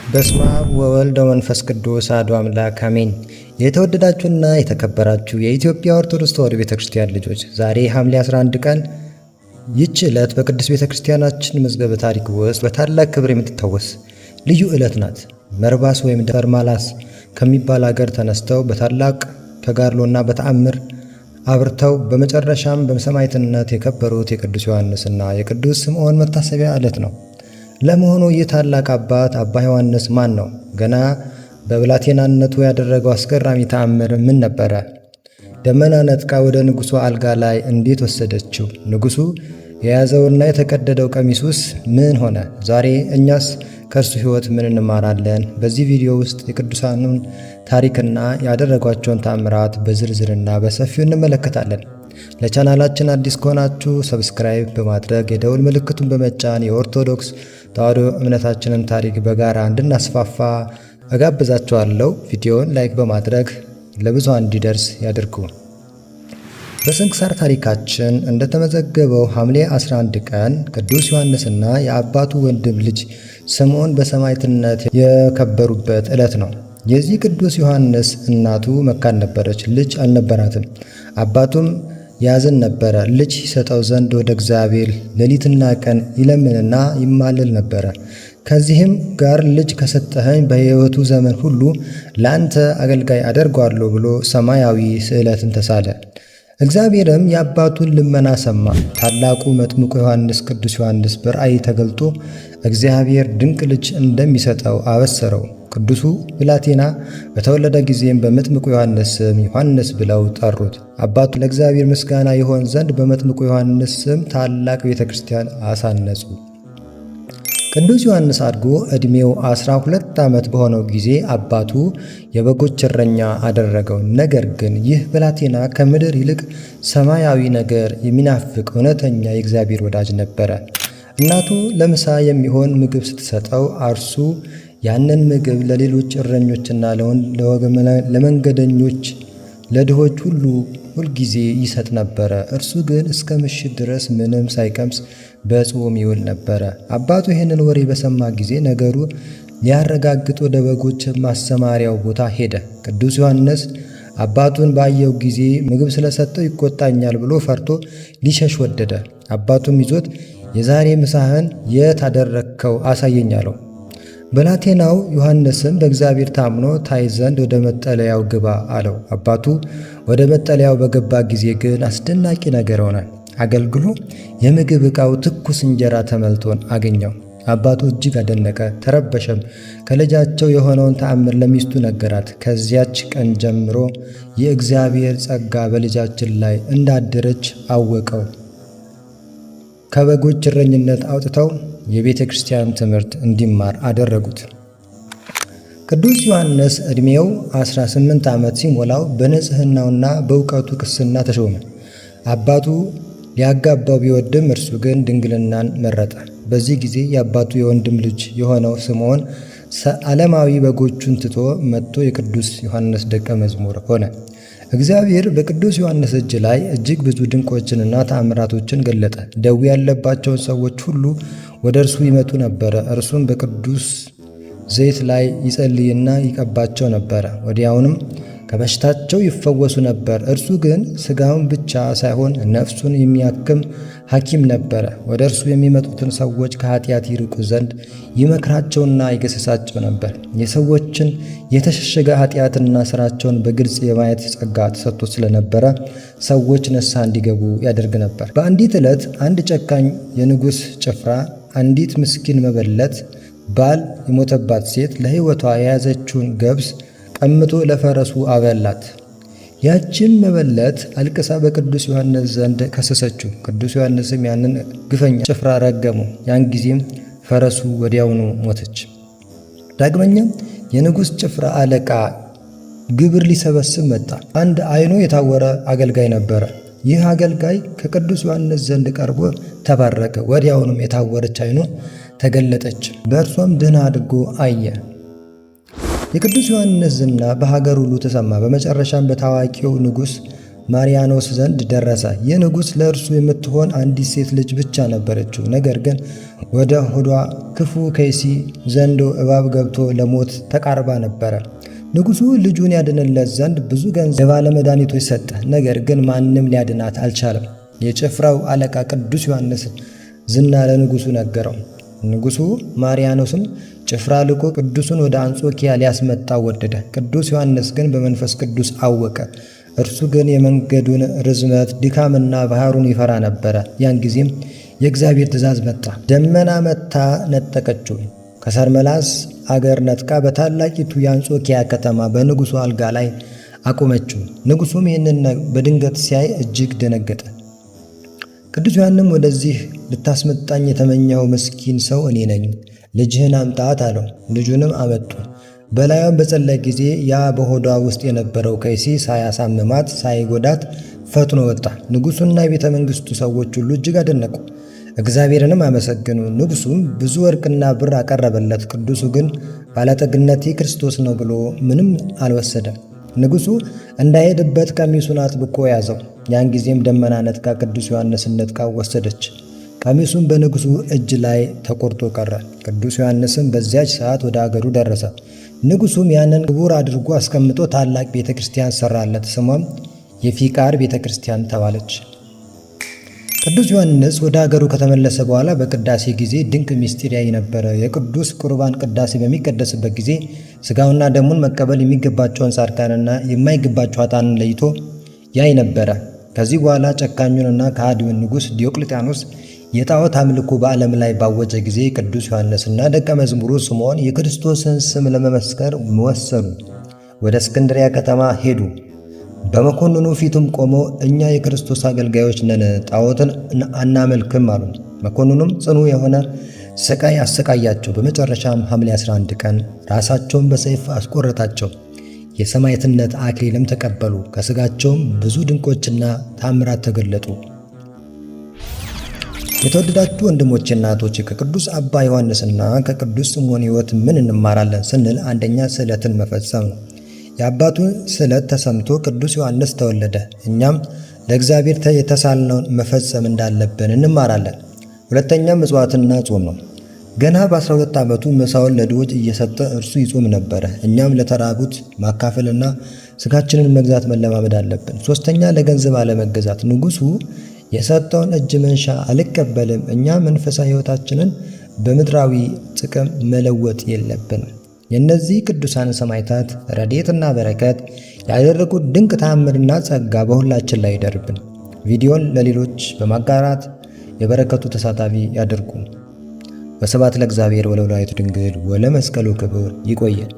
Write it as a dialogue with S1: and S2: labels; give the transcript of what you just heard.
S1: በስመ አብ ወወልድ ወመንፈስ ቅዱስ አሐዱ አምላክ አሜን። የተወደዳችሁና የተከበራችሁ የኢትዮጵያ ኦርቶዶክስ ተዋሕዶ ቤተክርስቲያን ልጆች ዛሬ ሐምሌ 11 ቀን ይህች ዕለት በቅድስት ቤተክርስቲያናችን መዝገበ ታሪክ ውስጥ በታላቅ ክብር የምትታወስ ልዩ ዕለት ናት። መርባስ ወይም ደርማላስ ከሚባል አገር ተነስተው በታላቅ ተጋድሎና በተአምር አብርተው በመጨረሻም በሰማዕትነት የከበሩት የቅዱስ ዮሐንስና የቅዱስ ስምዖን መታሰቢያ ዕለት ነው። ለመሆኑ ይህ ታላቅ አባት አባ ዮሐንስ ማን ነው? ገና በብላቴናነቱ ያደረገው አስገራሚ ተአምር ምን ነበረ? ደመና ነጥቃ ወደ ንጉሡ አልጋ ላይ እንዴት ወሰደችው? ንጉሡ የያዘውና የተቀደደው ቀሚሱስ ምን ሆነ? ዛሬ እኛስ ከእርሱ ሕይወት ምን እንማራለን? በዚህ ቪዲዮ ውስጥ የቅዱሳኑን ታሪክና ያደረጓቸውን ተአምራት በዝርዝርና በሰፊው እንመለከታለን። ለቻናላችን አዲስ ከሆናችሁ ሰብስክራይብ በማድረግ የደውል ምልክቱን በመጫን የኦርቶዶክስ ተዋሕዶ እምነታችንን ታሪክ በጋራ እንድናስፋፋ እጋብዛችኋለሁ። ቪዲዮውን ላይክ በማድረግ ለብዙሃን እንዲደርስ ያድርጉ። በስንክሳር ታሪካችን እንደተመዘገበው ሐምሌ 11 ቀን ቅዱስ ዮሐንስና የአባቱ ወንድም ልጅ ስምዖን በሰማዕትነት የከበሩበት ዕለት ነው። የዚህ ቅዱስ ዮሐንስ እናቱ መካን ነበረች፣ ልጅ አልነበራትም። አባቱም ያዝን ነበረ። ልጅ ይሰጠው ዘንድ ወደ እግዚአብሔር ሌሊትና ቀን ይለምንና ይማልል ነበረ። ከዚህም ጋር ልጅ ከሰጠኸኝ በሕይወቱ ዘመን ሁሉ ለአንተ አገልጋይ አደርገዋለሁ ብሎ ሰማያዊ ስዕለትን ተሳለ። እግዚአብሔርም የአባቱን ልመና ሰማ። ታላቁ መጥምቁ ዮሐንስ ቅዱስ ዮሐንስ በራእይ ተገልጦ እግዚአብሔር ድንቅ ልጅ እንደሚሰጠው አበሰረው። ቅዱሱ ብላቴና በተወለደ ጊዜም በመጥምቁ ዮሐንስ ስም ዮሐንስ ብለው ጠሩት። አባቱ ለእግዚአብሔር ምስጋና ይሆን ዘንድ በመጥምቁ ዮሐንስ ስም ታላቅ ቤተ ክርስቲያን አሳነጹ። ቅዱስ ዮሐንስ አድጎ ዕድሜው 12 ዓመት በሆነው ጊዜ አባቱ የበጎች እረኛ አደረገው። ነገር ግን ይህ ብላቴና ከምድር ይልቅ ሰማያዊ ነገር የሚናፍቅ እውነተኛ የእግዚአብሔር ወዳጅ ነበረ። እናቱ ለምሳ የሚሆን ምግብ ስትሰጠው እርሱ ያንን ምግብ ለሌሎች እረኞችና ለመንገደኞች፣ ለድሆች ሁልጊዜ ይሰጥ ነበረ። እርሱ ግን እስከ ምሽት ድረስ ምንም ሳይቀምስ በጾም ይውል ነበረ። አባቱ ይህንን ወሬ በሰማ ጊዜ ነገሩ ሊያረጋግጥ ወደ በጎች ማሰማሪያው ቦታ ሄደ። ቅዱስ ዮሐንስ አባቱን ባየው ጊዜ ምግብ ስለሰጠው ይቆጣኛል ብሎ ፈርቶ ሊሸሽ ወደደ። አባቱም ይዞት የዛሬ ምሳህን የት አደረግከው አሳየኝ አለው። ብላቴናው ዮሐንስም በእግዚአብሔር ታምኖ ታይ ዘንድ ወደ መጠለያው ግባ አለው። አባቱ ወደ መጠለያው በገባ ጊዜ ግን አስደናቂ ነገር ሆነ። አገልግሎ የምግብ ዕቃው ትኩስ እንጀራ ተመልቶን አገኘው። አባቱ እጅግ አደነቀ፣ ተረበሸም። ከልጃቸው የሆነውን ተአምር ለሚስቱ ነገራት። ከዚያች ቀን ጀምሮ የእግዚአብሔር ጸጋ በልጃችን ላይ እንዳደረች አወቀው። ከበጎች እረኝነት አውጥተው የቤተ ክርስቲያን ትምህርት እንዲማር አደረጉት። ቅዱስ ዮሐንስ ዕድሜው 18 ዓመት ሲሞላው በንጽሕናውና በእውቀቱ ቅስና ተሾመ። አባቱ ሊያጋባው ቢወድም እርሱ ግን ድንግልናን መረጠ። በዚህ ጊዜ የአባቱ የወንድም ልጅ የሆነው ስምዖን ዓለማዊ በጎቹን ትቶ መጥቶ የቅዱስ ዮሐንስ ደቀ መዝሙር ሆነ። እግዚአብሔር በቅዱስ ዮሐንስ እጅ ላይ እጅግ ብዙ ድንቆችንና ተአምራቶችን ገለጠ። ደዌ ያለባቸውን ሰዎች ሁሉ ወደ እርሱ ይመጡ ነበረ። እርሱም በቅዱስ ዘይት ላይ ይጸልይና ይቀባቸው ነበረ። ወዲያውንም ከበሽታቸው ይፈወሱ ነበር። እርሱ ግን ሥጋውን ብቻ ሳይሆን ነፍሱን የሚያክም ሐኪም ነበረ። ወደ እርሱ የሚመጡትን ሰዎች ከኃጢአት ይርቁ ዘንድ ይመክራቸውና ይገሥጻቸው ነበር። የሰዎችን የተሸሸገ ኃጢአትና ሥራቸውን በግልጽ የማየት ጸጋ ተሰጥቶ ስለነበረ ሰዎች ንስሐ እንዲገቡ ያደርግ ነበር። በአንዲት ዕለት አንድ ጨካኝ የንጉሥ ጭፍራ አንዲት ምስኪን መበለት ባል የሞተባት ሴት ለሕይወቷ የያዘችውን ገብስ ቀምቶ ለፈረሱ አበላት። ያችን መበለት አልቅሳ በቅዱስ ዮሐንስ ዘንድ ከሰሰችው። ቅዱስ ዮሐንስም ያንን ግፈኛ ጭፍራ ረገመው። ያን ጊዜም ፈረሱ ወዲያውኑ ሞተች። ዳግመኛም የንጉሥ ጭፍራ አለቃ ግብር ሊሰበስብ መጣ። አንድ ዓይኑ የታወረ አገልጋይ ነበረ። ይህ አገልጋይ ከቅዱስ ዮሐንስ ዘንድ ቀርቦ ተባረከ። ወዲያውኑም የታወረች ዓይኑ ተገለጠች፣ በእርሷም ድና አድርጎ አየ። የቅዱስ ዮሐንስ ዝና በሀገር ሁሉ ተሰማ። በመጨረሻም በታዋቂው ንጉሥ ማርያኖስ ዘንድ ደረሰ። ይህ ንጉሥ ለእርሱ የምትሆን አንዲት ሴት ልጅ ብቻ ነበረችው። ነገር ግን ወደ ሆዷ ክፉ ከይሲ ዘንዶ እባብ ገብቶ ለሞት ተቃርባ ነበረ። ንጉሡ ልጁን ያድንለት ዘንድ ብዙ ገንዘብ ለባለ መድኃኒቶች ሰጠ። ነገር ግን ማንም ሊያድናት አልቻለም። የጭፍራው አለቃ ቅዱስ ዮሐንስ ዝና ለንጉሡ ነገረው። ንጉሡ ማርያኖስም ጭፍራ ልኮ ቅዱሱን ወደ አንጾኪያ ሊያስመጣ ወደደ። ቅዱስ ዮሐንስ ግን በመንፈስ ቅዱስ አወቀ። እርሱ ግን የመንገዱን ርዝመት ድካምና ባህሩን ይፈራ ነበረ። ያን ጊዜም የእግዚአብሔር ትእዛዝ መጣ። ደመና መታ ነጠቀችው። ከሰርመላስ አገር ነጥቃ በታላቂቱ የአንጾኪያ ከተማ በንጉሡ አልጋ ላይ አቆመችው። ንጉሡም ይህንን በድንገት ሲያይ እጅግ ደነገጠ። ቅዱስ ዮሐንም ወደዚህ ልታስመጣኝ የተመኘው ምስኪን ሰው እኔ ነኝ፣ ልጅህን አምጣት አለው። ልጁንም አመጡ። በላዩም በጸለየ ጊዜ ያ በሆዷ ውስጥ የነበረው ከይሲ ሳያሳምማት ሳይጎዳት ፈጥኖ ወጣ። ንጉሡና የቤተ መንግሥቱ ሰዎች ሁሉ እጅግ አደነቁ፣ እግዚአብሔርንም አመሰግኑ። ንጉሡም ብዙ ወርቅና ብር አቀረበለት። ቅዱሱ ግን ባለጠግነቴ ክርስቶስ ነው ብሎ ምንም አልወሰደም። ንጉሡ እንዳይሄድበት ቀሚሱን አጥብቆ ያዘው። ያን ጊዜም ደመና ነጥቃ ቅዱስ ዮሐንስን ነጥቃ ወሰደች። ቀሚሱም በንጉሡ እጅ ላይ ተቆርጦ ቀረ። ቅዱስ ዮሐንስም በዚያች ሰዓት ወደ አገሩ ደረሰ። ንጉሡም ያንን ክቡር አድርጎ አስቀምጦ ታላቅ ቤተ ክርስቲያን ሰራለት። ስሟም የፊቃር ቤተ ክርስቲያን ተባለች። ቅዱስ ዮሐንስ ወደ አገሩ ከተመለሰ በኋላ በቅዳሴ ጊዜ ድንቅ ምስጢር ያይ ነበረ። የቅዱስ ቁርባን ቅዳሴ በሚቀደስበት ጊዜ ሥጋውና ደሙን መቀበል የሚገባቸውን ጻድቃንና የማይገባቸው ኃጥአንን ለይቶ ያይ ነበረ። ከዚህ በኋላ ጨካኙንና ከሃዲውን ንጉሥ ዲዮቅልጥያኖስ የጣዖት አምልኮ በዓለም ላይ ባወጀ ጊዜ ቅዱስ ዮሐንስና ደቀ መዝሙሩ ስምዖን የክርስቶስን ስም ለመመስከር ወሰኑ። ወደ እስክንድሪያ ከተማ ሄዱ። በመኮንኑ ፊቱም ቆመው እኛ የክርስቶስ አገልጋዮች ነን፣ ጣዖትን አናመልክም አሉ። መኮንኑም ጽኑ የሆነ ስቃይ አሰቃያቸው። በመጨረሻም ሐምሌ 11 ቀን ራሳቸውን በሰይፍ አስቆረጣቸው። የሰማዕትነት አክሊልም ተቀበሉ። ከሥጋቸውም ብዙ ድንቆችና ታምራት ተገለጡ። የተወደዳችሁ ወንድሞቼና እህቶቼ ከቅዱስ አባ ዮሐንስና ከቅዱስ ስምዖን ሕይወት ምን እንማራለን ስንል፣ አንደኛ ስዕለትን መፈጸም ነው። የአባቱ ስዕለት ተሰምቶ ቅዱስ ዮሐንስ ተወለደ። እኛም ለእግዚአብሔር የተሳልነውን መፈጸም እንዳለብን እንማራለን። ሁለተኛ ምጽዋትና ጾም ነው። ገና በ12 ዓመቱ ምሳውን ለድሆች እየሰጠ እርሱ ይጾም ነበረ። እኛም ለተራቡት ማካፈልና ሥጋችንን መግዛት መለማመድ አለብን። ሦስተኛ ለገንዘብ አለመገዛት። ንጉሡ የሰጠውን እጅ መንሻ አልቀበልም። እኛ መንፈሳዊ ሕይወታችንን በምድራዊ ጥቅም መለወጥ የለብንም። የእነዚህ ቅዱሳን ሰማዕታት ረድኤትና በረከት ያደረጉት ድንቅ ተአምርና ጸጋ በሁላችን ላይ ይደርብን። ቪዲዮን ለሌሎች በማጋራት የበረከቱ ተሳታፊ ያድርጉ። ወስብሐት ለእግዚአብሔር ወለወላዲቱ ድንግል ወለመስቀሉ ክቡር። ይቆየን።